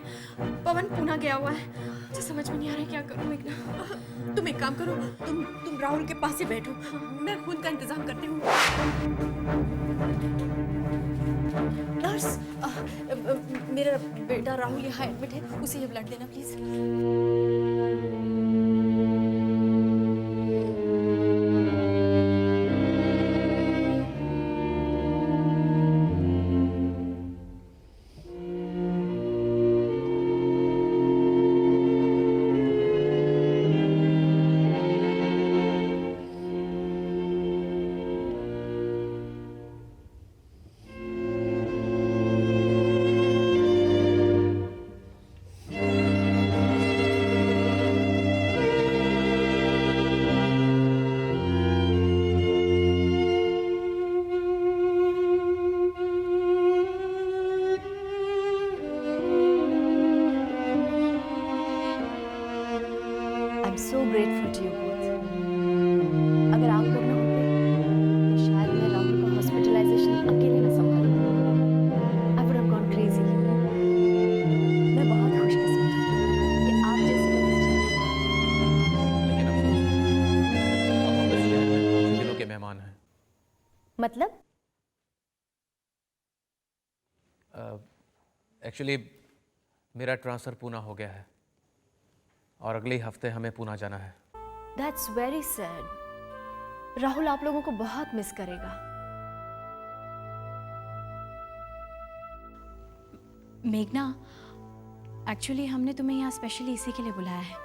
पवन पूना गया हुआ है, मुझे समझ में नहीं आ रहा है क्या करूं मेघना। तुम एक काम करो, तुम राहुल के पास ही बैठो, मैं खून का इंतजाम करती हूँ। नर्स, मेरा बेटा राहुल यहाँ एडमिट है, उसे ये ब्लड देना please. I'm so grateful to you both. अगर आप लोग ना होते तो शायद मैं राहुल का हॉस्पिटलाइजेशन अकेले ना संभाल पाती। I would have gone crazy. मैं बहुत खुशकिस्मत हूँ कि आप जैसे लोग इस जगह। लेकिन अफसोस, अब हम इस शहर में कुछ दिनों के मेहमान हैं। मतलब एक्चुअली मेरा ट्रांसफ़र पूना हो गया है और अगले हफ्ते हमें पूना जाना है। That's very sad. राहुल आप लोगों को बहुत मिस करेगा। मेघना, एक्चुअली हमने तुम्हें यहाँ स्पेशली इसी के लिए बुलाया है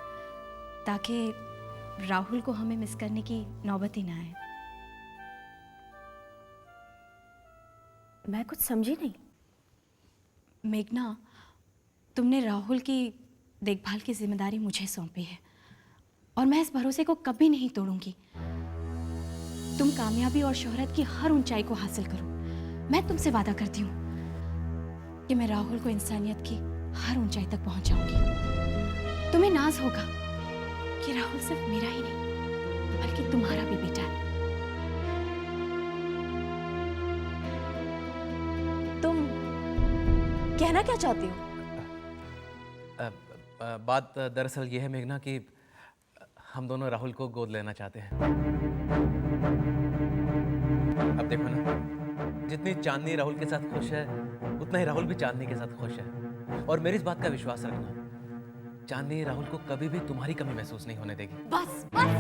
ताकि राहुल को हमें मिस करने की नौबत ही ना आए। मैं कुछ समझी नहीं। मेघना, तुमने राहुल की देखभाल की जिम्मेदारी मुझे सौंपी है और मैं इस भरोसे को कभी नहीं तोड़ूंगी। तुम कामयाबी और शोहरत की हर ऊंचाई को हासिल करो। मैं तुमसे वादा करती हूँ कि मैं राहुल को इंसानियत की हर ऊंचाई तक पहुंचाऊंगी। तुम्हें नाज होगा कि राहुल सिर्फ मेरा ही नहीं बल्कि तुम्हारा भी बेटा है। तुम कहना क्या चाहती हो? बात दरअसल ये है मेघना कि हम दोनों राहुल को गोद लेना चाहते हैं। अब देखो ना, जितनी चांदनी राहुल के साथ खुश है उतना ही राहुल भी चांदनी के साथ खुश है। और मेरी इस बात का विश्वास रखना, चांदनी राहुल को कभी भी तुम्हारी कमी महसूस नहीं होने देगी। बस बस,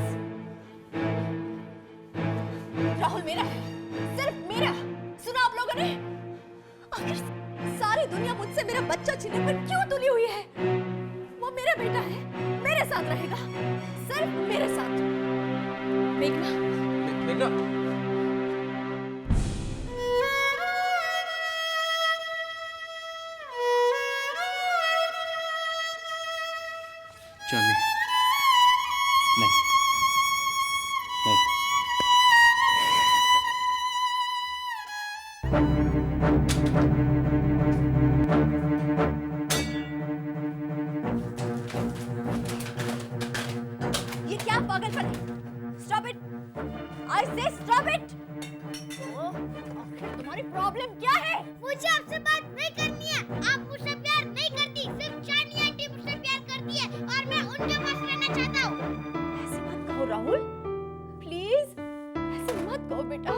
राहुल मेरा है, सिर्फ मेरा। सुना आप लोगों ने? आखिर सारी दुनिया मुझसे मेरा बच्चा छीनने पर क्यों तुली हुई है? वो मेरा बेटा है, मेरे साथ रहेगा, सिर्फ मेरे साथ। मेघना, मेघना, चांदनी, नहीं, नहीं। ये क्या पागलपन है? Stop it! I say stop it! आखिर तुम्हारी प्रॉब्लम क्या है? मुझे आपसे बात नहीं करनी है। आप मुझसे प्यार नहीं करती, सिर्फ चांदनी आंटी मुझसे प्यार करती है और मैं उनके पास रहना चाहता हूँ। ऐसे मत कहो राहुल, प्लीज ऐसे मत कहो बेटा।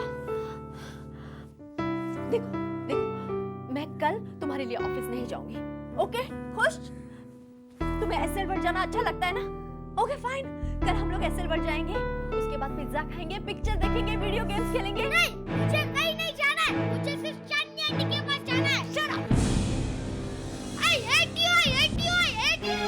देखो देखो, मैं कल तुम्हारे लिए ऑफिस नहीं जाऊंगी, ओके? खुश? तुम्हें एसएल वर्ल्ड जाना अच्छा लगता है ना? ओके फाइन, कल हम लोग एसएल वर्ल्ड जाएंगे, उसके बाद पिज्जा खाएंगे, पिक्चर देखेंगे, वीडियो गेम्स खेलेंगे। नहीं, मुझे कहीं नहीं जाना है, मुझे सिर्फ चांदनी आंटी के पास जाना है। Shut up! I hate you, I hate you, I hate you.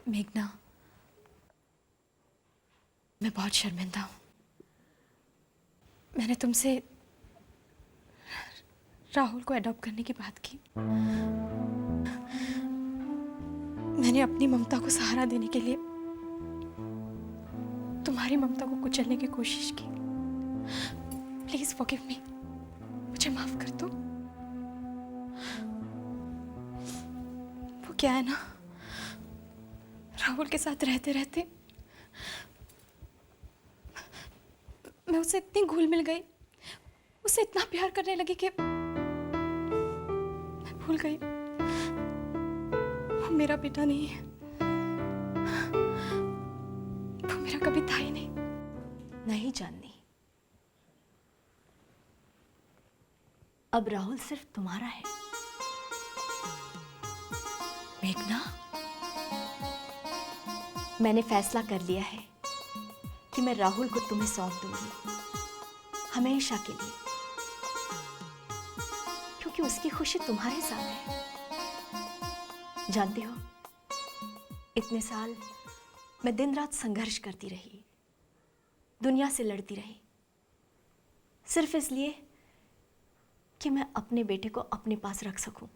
मेघना, मैं बहुत शर्मिंदा हूँ। मैंने तुमसे राहुल को अडॉप्ट करने की बात की। मैंने अपनी ममता को सहारा देने के लिए तुम्हारी ममता को कुचलने की कोशिश की। प्लीज फॉरगिव मी, मुझे माफ कर दो। वो क्या है ना, राहुल के साथ रहते रहते मैं उससे इतनी घुल मिल गई, उससे इतना प्यार करने लगी कि मैं भूल गई वो मेरा बेटा नहीं है, वो मेरा कभी था ही नहीं। नहीं जाननी, अब राहुल सिर्फ तुम्हारा है। मेघना, मैंने फैसला कर लिया है कि मैं राहुल को तुम्हें सौंप दूंगी हमेशा के लिए, क्योंकि उसकी खुशी तुम्हारे साथ है। जानते हो, इतने साल मैं दिन रात संघर्ष करती रही, दुनिया से लड़ती रही, सिर्फ इसलिए कि मैं अपने बेटे को अपने पास रख सकूं।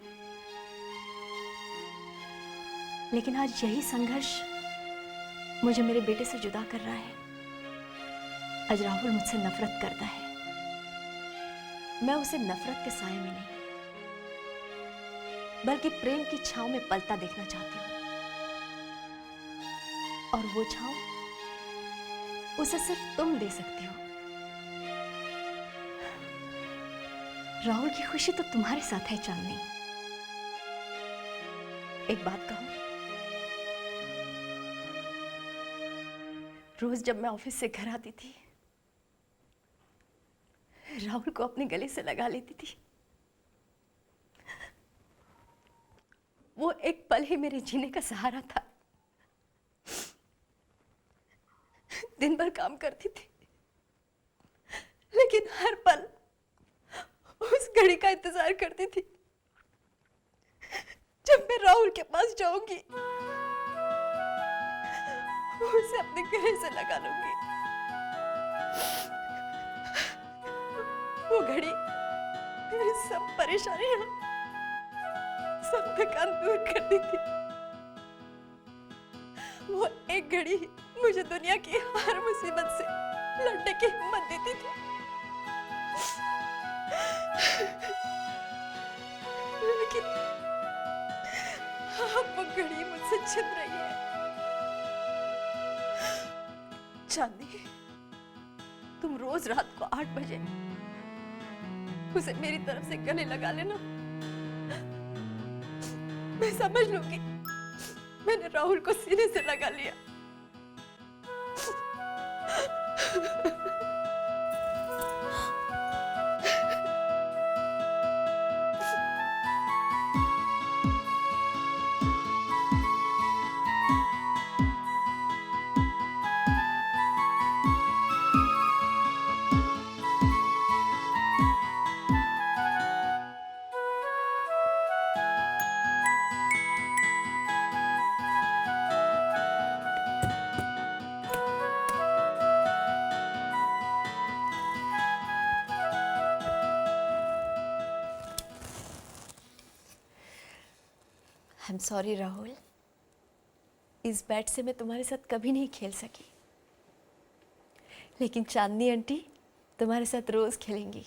लेकिन आज यही संघर्ष मुझे मेरे बेटे से जुदा कर रहा है। आज राहुल मुझसे नफरत करता है। मैं उसे नफरत के साए में नहीं, बल्कि प्रेम की छांव में पलता देखना चाहती हूं। और वो छांव उसे सिर्फ तुम दे सकती हो। राहुल की खुशी तो तुम्हारे साथ है चांदनी। एक बात कहूं, रोज जब मैं ऑफिस से घर आती थी, राहुल को अपने गले से लगा लेती थी। वो एक पल ही मेरे जीने का सहारा था। दिन भर काम करती थी, लेकिन हर पल उस घड़ी का इंतजार करती थी जब मैं राहुल के पास जाऊंगी, उसे अपने गले से लगा लूंगी। वो घड़ी मेरी सब परेशानियां, सब थकान दूर कर दी थी। वो एक घड़ी मुझे दुनिया की हर मुसीबत से लड़ने की हिम्मत देती थी। लेकिन अब वो घड़ी मुझसे छिन रही है। चांदी, तुम रोज रात को 8 बजे उसे मेरी तरफ से गले लगा लेना। मैं समझ लूंगी मैंने राहुल को सीने से लगा लिया। आई एम सॉरी राहुल, इस बैट से मैं तुम्हारे साथ कभी नहीं खेल सकी, लेकिन चांदनी आंटी तुम्हारे साथ रोज खेलेंगी।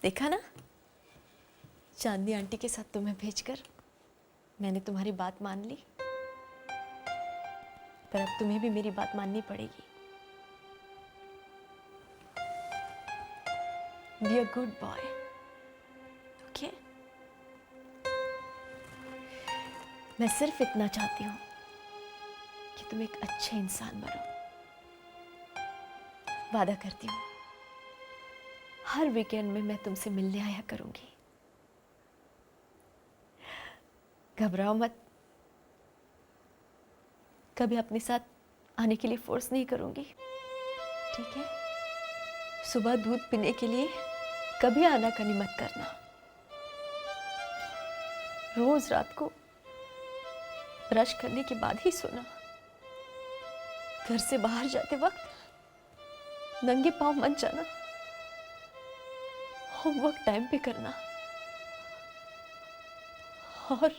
देखा ना, चांदनी आंटी के साथ तुम्हें भेजकर मैंने तुम्हारी बात मान ली। पर अब तुम्हें भी मेरी बात माननी पड़ेगी। Be a good boy, okay? मैं सिर्फ इतना चाहती हूँ कि तुम एक अच्छे इंसान बनो। वादा करती हूँ, हर वीकेंड में मैं तुमसे मिलने आया करूंगी। घबराओ मत, कभी अपने साथ आने के लिए फोर्स नहीं करूंगी, ठीक है? सुबह दूध पीने के लिए कभी आनाकानी मत करना। रोज रात को ब्रश करने के बाद ही सोना। घर से बाहर जाते वक्त नंगे पांव मत जाना। होमवर्क टाइम पे करना। और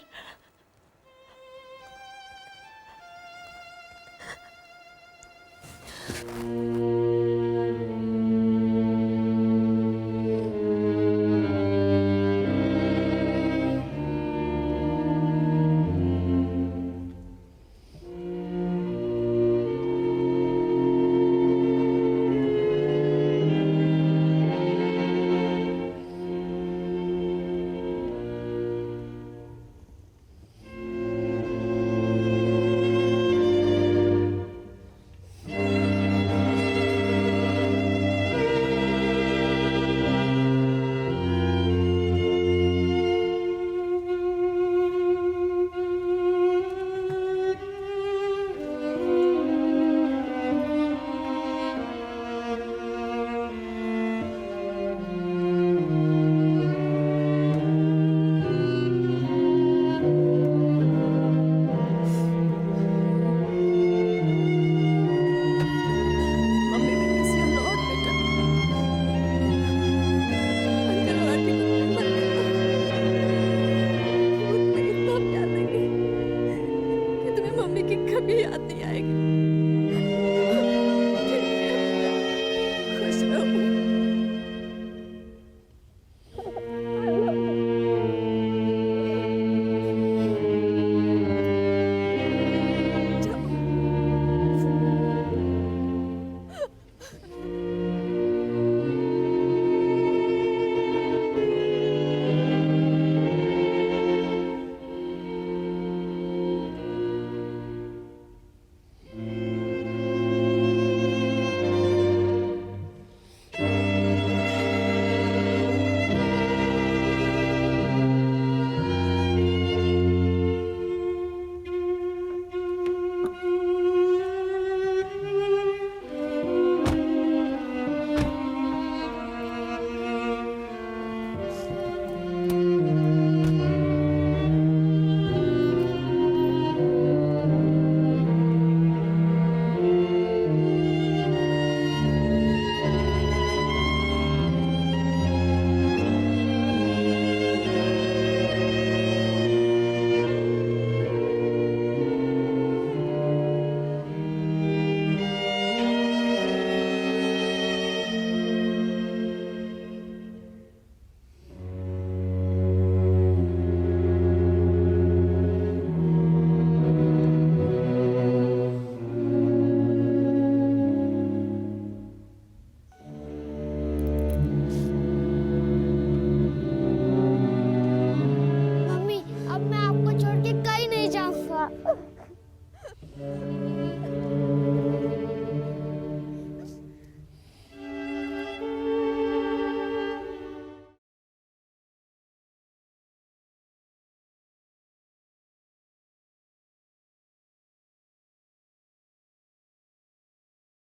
मम्मी अब मैं आपको छोड़ के कहीं नहीं जाऊंगा।